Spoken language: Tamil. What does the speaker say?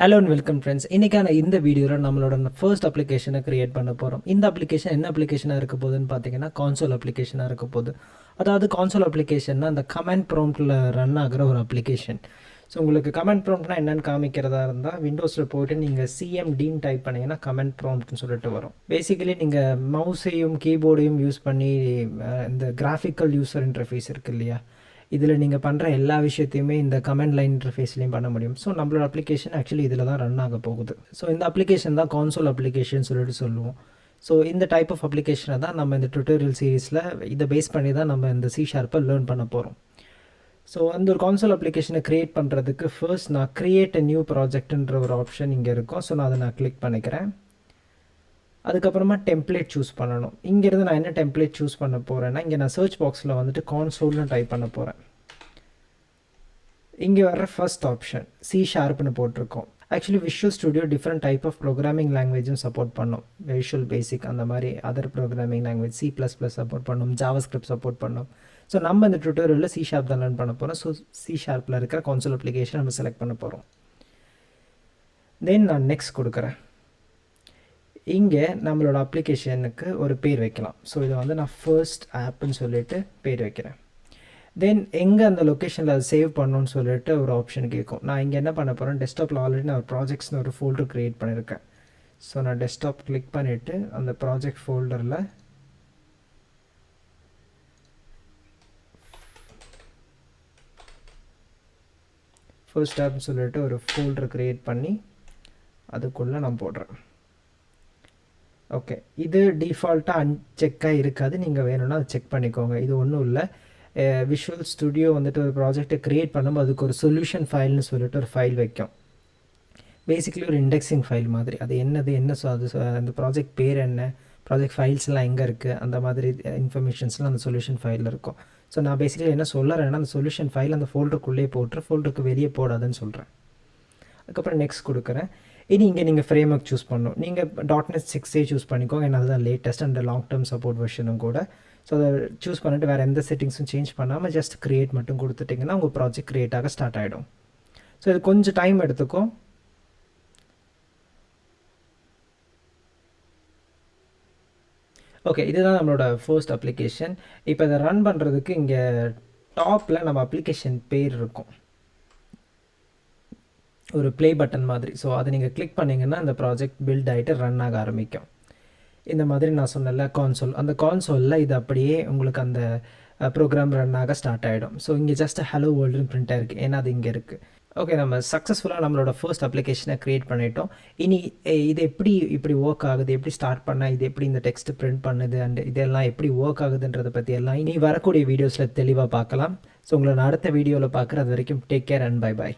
Hello and welcome friends. இன்னைக்கான இந்த வீடியோல நம்மளோட ஃபர்ஸ்ட் அப்ளிகேஷனை கிரியேட் பண்ண போறோம். இந்த அப்ளிகேஷன் என்ன அப்ளிகேஷனா இருக்க போகுதுன்னு பார்த்தீங்கன்னா கான்சோல் அப்ளிகேஷனா இருக்க போகுது. அதாவது கான்சோல் அப்ளிகேஷன்னா அந்த கமாண்ட் ப்ராம்ப்ட்ல ரன் ஆகுற ஒரு அப்ளிகேஷன். ஸோ உங்களுக்கு கமாண்ட் ப்ராம்ப்ட்னா என்னன்னு காமிக்கிறதா இருந்தால் விண்டோஸில் போயிட்டு நீங்கள் சிஎம்டின்னு டைப் பண்ணிங்கன்னா கமாண்ட் ப்ராம்ப்ட்னு சொல்லிட்டு வரும். பேசிக்கலி நீங்கள் மவுஸையும் கீபோர்டையும் யூஸ் பண்ணி இந்த கிராஃபிக்கல் யூசர் இன்டர்ஃபேஸ் இருக்கு இல்லையா, இதில் நீங்கள் பண்ணுற எல்லா விஷயத்தையுமே இந்த கமெண்ட் லைன் இன்டர்ஃபேஸ்லையும் பண்ண முடியும். ஸோ நம்மளோட அப்ளிகேஷன் ஆக்சுவலி இதில் தான் ரன் ஆக போகுது. ஸோ இந்த அப்ளிகேஷன் தான் கான்சோல் அப்ளிகேஷன் சொல்லிட்டு சொல்லுவோம். ஸோ இந்த டைப் ஆஃப் அப்ளிகேஷனை தான் நம்ம இந்த டுட்டோரியல் சீரீஸில் இதை பேஸ் பண்ணி தான் நம்ம இந்த C# லேர்ன் பண்ண போகிறோம். ஸோ அந்த ஒரு கான்சோல் அப்ளிகேஷனை க்ரியேட் பண்ணுறதுக்கு ஃபர்ஸ்ட் நான் க்ரியேட் அ நியூ ப்ராஜெக்ட்ன்ற ஒரு ஆப்ஷன் இங்கே இருக்கும். ஸோ நான் அதை கிளிக் பண்ணிக்கிறேன். அதுக்கப்புறமா டெம்ப்ளேட் சூஸ் பண்ணணும். இங்கேருந்து நான் என்ன டெம்ப்ளேட் சூஸ் பண்ண போகிறேன்னா, இங்கே நான் சர்ச் பாக்ஸில் வந்துட்டு கான்சோல்னு டைப் பண்ண போகிறேன். இங்கே வர்ற ஃபர்ஸ்ட் ஆப்ஷன் C# போட்டிருக்கோம். Actually Visual Studio different type of programming லாங்குவேஜும் சப்போர்ட் பண்ணும். விஷுவல் பேசிக் அந்த மாதிரி other programming language C++ support பண்ணும், ஜாவாஸ்கிரிப்ட் சப்போர்ட் பண்ணும். ஸோ நம்ம இந்த டுட்டோரியலில் C# தான் லேர்ன் பண்ண போகிறோம். ஸோ C# இருக்கிற கான்சோல் அப்ளிகேஷன் நம்ம செலக்ட் பண்ண போகிறோம். தென் நான் நெக்ஸ்ட் கொடுக்குறேன். இங்கே நம்மளோட அப்ளிகேஷனுக்கு ஒரு பேர் வைக்கலாம். ஸோ இதை வந்து நான் ஃபர்ஸ்ட் ஆப்னு சொல்லிட்டு பேர் வைக்கிறேன். தென் எங்கே அந்த லொக்கேஷனில் அதை சேவ் பண்ணணும்னு சொல்லிட்டு ஒரு ஆப்ஷன் கேட்கும். நான் இங்கே என்ன பண்ண போகிறேன், டெஸ்க்டாப்பில் ஆல்ரெடி நான் ஒரு ப்ராஜெக்ட்ஸ்னு ஒரு ஃபோல்டர் க்ரியேட் பண்ணியிருக்கேன். ஸோ நான் டெஸ்க்டாப் கிளிக் பண்ணிவிட்டு அந்த ப்ராஜெக்ட் ஃபோல்டரில் ஃபர்ஸ்ட் ஆப்னு சொல்லிட்டு ஒரு ஃபோல்டர் க்ரியேட் பண்ணி அதுக்குள்ளே நான் போடுறேன். ஓகே, இது டிஃபால்ட்டாக அன்செக்காக இருக்காது. நீங்கள் வேணும்னா அதை செக் பண்ணிக்கோங்க. இது ஒன்றும் இல்லை. விஷுவல் ஸ்டுடியோ வந்துட்டு ஒரு ப்ராஜெக்டை க்ரியேட் பண்ணும்போது அதுக்கு ஒரு சொல்யூஷன் ஃபைல்னு சொல்லிட்டு ஒரு ஃபைல் வைக்கும். பேசிக்கலி ஒரு இண்டெக்ஸிங் ஃபைல் மாதிரி. அது என்னது என்ன அது அந்த ப்ராஜெக்ட் பேர் என்ன, ப்ராஜெக்ட் ஃபைல்ஸ்லாம் எங்கே இருக்குது, அந்த மாதிரி இன்ஃபர்மேஷன்ஸ்லாம் அந்த சொல்யூஷன் ஃபைலில் இருக்கும். ஸோ நான் பேசிக்கலி என்ன சொல்லுறேன்னா, அந்த சொல்யூஷன் ஃபைல் அந்த ஃபோல்டருக்குள்ளே போட்டு ஃபோல்டருக்கு வெளியே போடாதுன்னு சொல்கிறேன். அதுக்கப்புறம் நெக்ஸ்ட் கொடுக்குறேன். இனி இங்கே நீங்கள் ஃப்ரேம் ஒர்க் சூஸ் பண்ணணும். நீங்கள் .NET 6 சூஸ் பண்ணிக்கோங்க. ஏன்னா அதுதான் latest and long term support வெர்ஷனும் கூட. ஸோ அதை சூஸ் பண்ணிட்டு வேறு எந்த செட்டிங்ஸும் சேஞ்ச் பண்ணாமல் ஜஸ்ட் க்ரியேட் மட்டும் கொடுத்துட்டிங்கன்னா உங்கள் ப்ராஜெக்ட் க்ரியேட் ஆக ஸ்டார்ட் ஆகிடும். ஸோ இது கொஞ்சம் டைம் எடுத்துக்கும். ஓகே, இதுதான் நம்மளோட ஃபர்ஸ்ட் அப்ளிகேஷன். இப்போ இதை ரன் பண்ணுறதுக்கு இங்கே டாப்பில் நம்ம அப்ளிகேஷன் பேர் இருக்கும், ஒரு ப்ளே பட்டன் மாதிரி. ஸோ அதை நீங்கள் கிளிக் பண்ணிங்கன்னா அந்த ப்ராஜெக்ட் பில்ட் ஆகிட்டு ரன் ஆக ஆரம்பிக்கும். இந்த மாதிரி நான் சொன்னல கான்சோல், அந்த கான்சோலில் இது அப்படியே உங்களுக்கு அந்த ப்ரோக்ராம் ரன் ஆக ஸ்டார்ட் ஆகிடும். ஸோ இங்கே ஜஸ்ட் ஹலோ வேர்ல்டுன்னு பிரிண்ட் ஆகிருக்கு, ஏன்னா அது இங்கே இருக்குது. ஓகே, நம்ம சக்ஸஸ்ஃபுல்லாக நம்மளோட ஃபர்ஸ்ட் அப்ளிகேஷனை க்ரியேட் பண்ணிட்டோம். இனி இது எப்படி இப்படி ஒர்க் ஆகுது, எப்படி ஸ்டார்ட் பண்ண, இது எப்படி இந்த டெக்ஸ்ட் பிரிண்ட் பண்ணுது அண்ட் இதெல்லாம் எப்படி ஒர்க் ஆகுதுன்றதை பற்றி எல்லாம் இனி வரக்கூடிய வீடியோஸில் தெளிவாக பார்க்கலாம். ஸோ உங்களை நான் அடுத்த வீடியோவில் பார்க்குறது வரைக்கும் take care and bye bye.